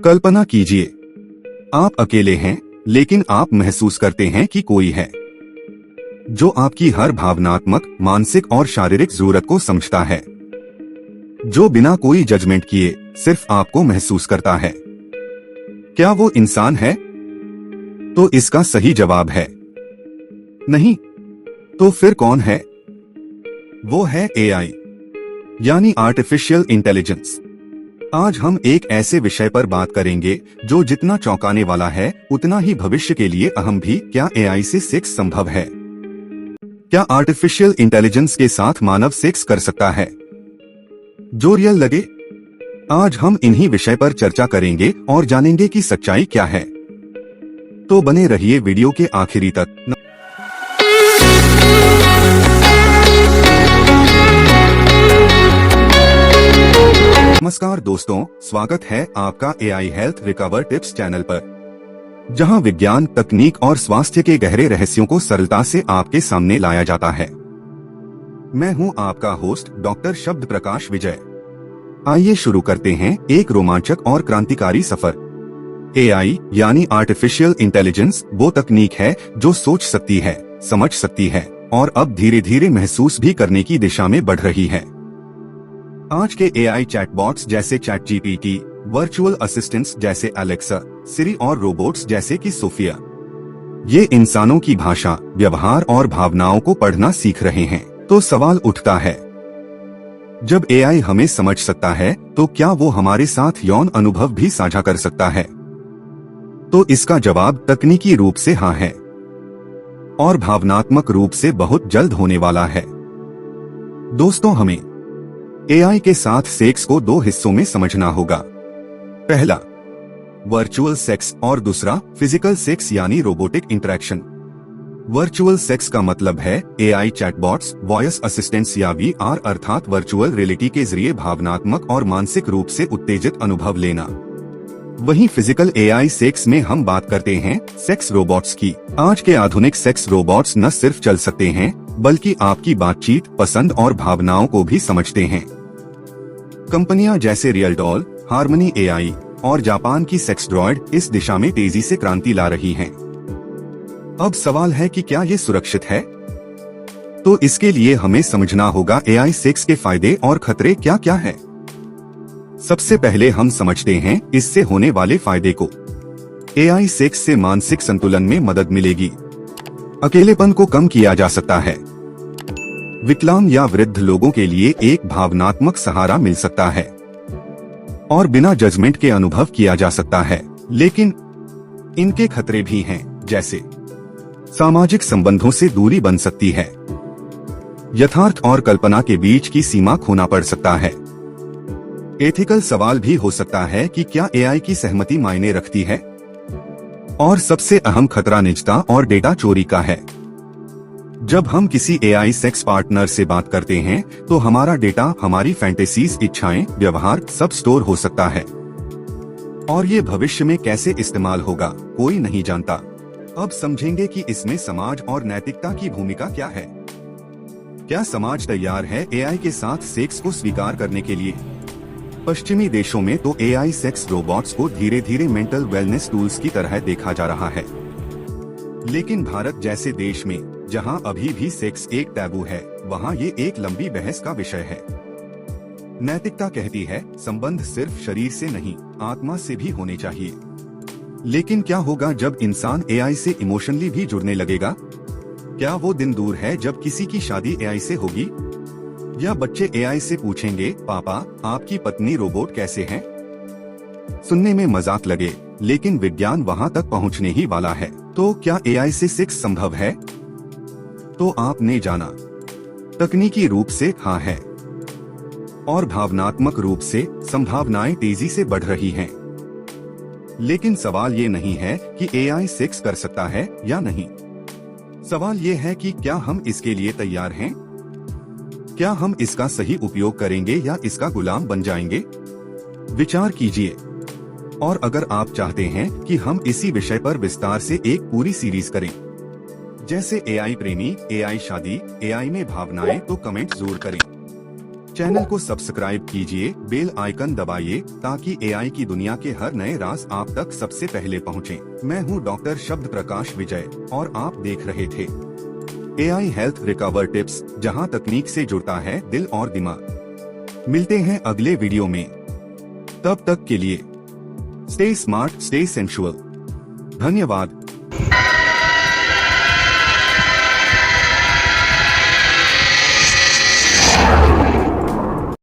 कल्पना कीजिए, आप अकेले हैं, लेकिन आप महसूस करते हैं कि कोई है जो आपकी हर भावनात्मक, मानसिक और शारीरिक जरूरत को समझता है, जो बिना कोई जजमेंट किए सिर्फ आपको महसूस करता है। क्या वो इंसान है? तो इसका सही जवाब है नहीं। तो फिर कौन है? वो है एआई, यानी आर्टिफिशियल इंटेलिजेंस। आज हम एक ऐसे विषय पर बात करेंगे जो जितना चौंकाने वाला है उतना ही भविष्य के लिए अहम भी। क्या एआई से सेक्स संभव है? क्या आर्टिफिशियल इंटेलिजेंस के साथ मानव सेक्स कर सकता है जो रियल लगे? आज हम इन्हीं विषय पर चर्चा करेंगे और जानेंगे कि सच्चाई क्या है। तो बने रहिए वीडियो के आखिरी तक। नमस्कार दोस्तों, स्वागत है आपका AI health recover tips channel पर, जहां विज्ञान, तकनीक और स्वास्थ्य के गहरे रहस्यों को सरलता से आपके सामने लाया जाता है। मैं हूं आपका होस्ट डॉक्टर शब्द प्रकाश विजय। आइए शुरू करते हैं एक रोमांचक और क्रांतिकारी सफर। एआई यानी आर्टिफिशियल इंटेलिजेंस वो तकनीक है जो सोच सकती है, समझ सकती है और अब धीरे धीरे महसूस भी करने की दिशा में बढ़ रही है। आज के एआई चैटबॉट्स जैसे चैटजीपीटी, वर्चुअल असिस्टेंट्स जैसे एलेक्सा, सिरी और रोबोट्स जैसे कि सोफिया, ये इंसानों की भाषा, व्यवहार और भावनाओं को पढ़ना सीख रहे हैं। तो सवाल उठता है, जब एआई हमें समझ सकता है तो क्या वो हमारे साथ यौन अनुभव भी साझा कर सकता है? तो इसका जवाब तकनीकी रूप से हाँ है, और भावनात्मक रूप से बहुत जल्द होने वाला है। दोस्तों, हमें एआई के साथ सेक्स को दो हिस्सों में समझना होगा। पहला, वर्चुअल सेक्स और दूसरा फिजिकल सेक्स यानी रोबोटिक इंटरेक्शन। वर्चुअल सेक्स का मतलब है एआई चैटबॉट्स, वॉइस असिस्टेंट्स या वीआर अर्थात वर्चुअल रियलिटी के जरिए भावनात्मक और मानसिक रूप से उत्तेजित अनुभव लेना। वहीं फिजिकल एआई सेक्स में हम बात करते हैं सेक्स रोबोट्स की। आज के आधुनिक सेक्स रोबोट्स न सिर्फ चल सकते हैं बल्कि आपकी बातचीत, पसंद और भावनाओं को भी समझते हैं। कंपनियां जैसे रियल डॉल, हार्मनी एआई और जापान की सेक्स ड्रॉइड इस दिशा में तेजी से क्रांति ला रही हैं। अब सवाल है कि क्या ये सुरक्षित है? तो इसके लिए हमें समझना होगा एआई सेक्स के फायदे और खतरे क्या क्या है। सबसे पहले हम समझते हैं इससे होने वाले फायदे को। एआई सेक्स से मानसिक संतुलन में मदद मिलेगी। अकेलेपन को कम किया जा सकता है। विकलांग या वृद्ध लोगों के लिए एक भावनात्मक सहारा मिल सकता है और बिना जजमेंट के अनुभव किया जा सकता है। लेकिन इनके खतरे भी हैं, जैसे सामाजिक संबंधों से दूरी बन सकती है, यथार्थ और कल्पना के बीच की सीमा खोना पड़ सकता है। एथिकल सवाल भी हो सकता है कि क्या एआई की सहमति मायने रखती है? और सबसे अहम खतरा निजता और डेटा चोरी का है। जब हम किसी एआई सेक्स पार्टनर से बात करते हैं तो हमारा डेटा, हमारी फैंटेसीज, इच्छाएं, व्यवहार सब स्टोर हो सकता है, और ये भविष्य में कैसे इस्तेमाल होगा कोई नहीं जानता। अब समझेंगे कि इसमें समाज और नैतिकता की भूमिका क्या है। क्या समाज तैयार है एआई के साथ सेक्स को स्वीकार करने के लिए? पश्चिमी देशों में तो एआई सेक्स रोबोट्स को धीरे धीरे मेंटल वेलनेस टूल्स की तरह देखा जा रहा है। लेकिन भारत जैसे देश में, जहां अभी भी सेक्स एक टैबू है, वहां ये एक लंबी बहस का विषय है। नैतिकता कहती है संबंध सिर्फ शरीर से नहीं, आत्मा से भी होने चाहिए। लेकिन क्या होगा जब इंसान एआई से इमोशनली भी जुड़ने लगेगा? क्या वो दिन दूर है जब किसी की शादी एआई से होगी? या बच्चे एआई से पूछेंगे, पापा आपकी पत्नी रोबोट कैसे हैं? सुनने में मजाक लगे, लेकिन विज्ञान वहां तक पहुंचने ही वाला है। तो क्या एआई से सेक्स संभव है? तो आपने जाना, तकनीकी रूप से हाँ है, और भावनात्मक रूप से संभावनाएं तेजी से बढ़ रही हैं। लेकिन सवाल ये नहीं है कि एआई सेक्स कर सकता है या नहीं। सवाल ये है कि क्या हम इसके लिए तैयार हैं? क्या हम इसका सही उपयोग करेंगे या इसका गुलाम बन जाएंगे? विचार कीजिए। और अगर आप चाहते हैं कि हम इसी विषय पर विस्तार से एक पूरी सीरीज करें, जैसे एआई प्रेमी, एआई शादी, एआई में भावनाएं, तो कमेंट जरूर करें। चैनल को सब्सक्राइब कीजिए, बेल आइकन दबाइए ताकि एआई की दुनिया के हर नए राज आप तक सबसे पहले पहुंचे। मैं हूं डॉक्टर शब्द प्रकाश विजय और आप देख रहे थे एआई हेल्थ रिकवर टिप्स, जहां तकनीक से जुड़ता है दिल और दिमाग। मिलते हैं अगले वीडियो में, तब तक के लिए स्टे स्मार्ट, स्टे सेंशुअल। धन्यवाद।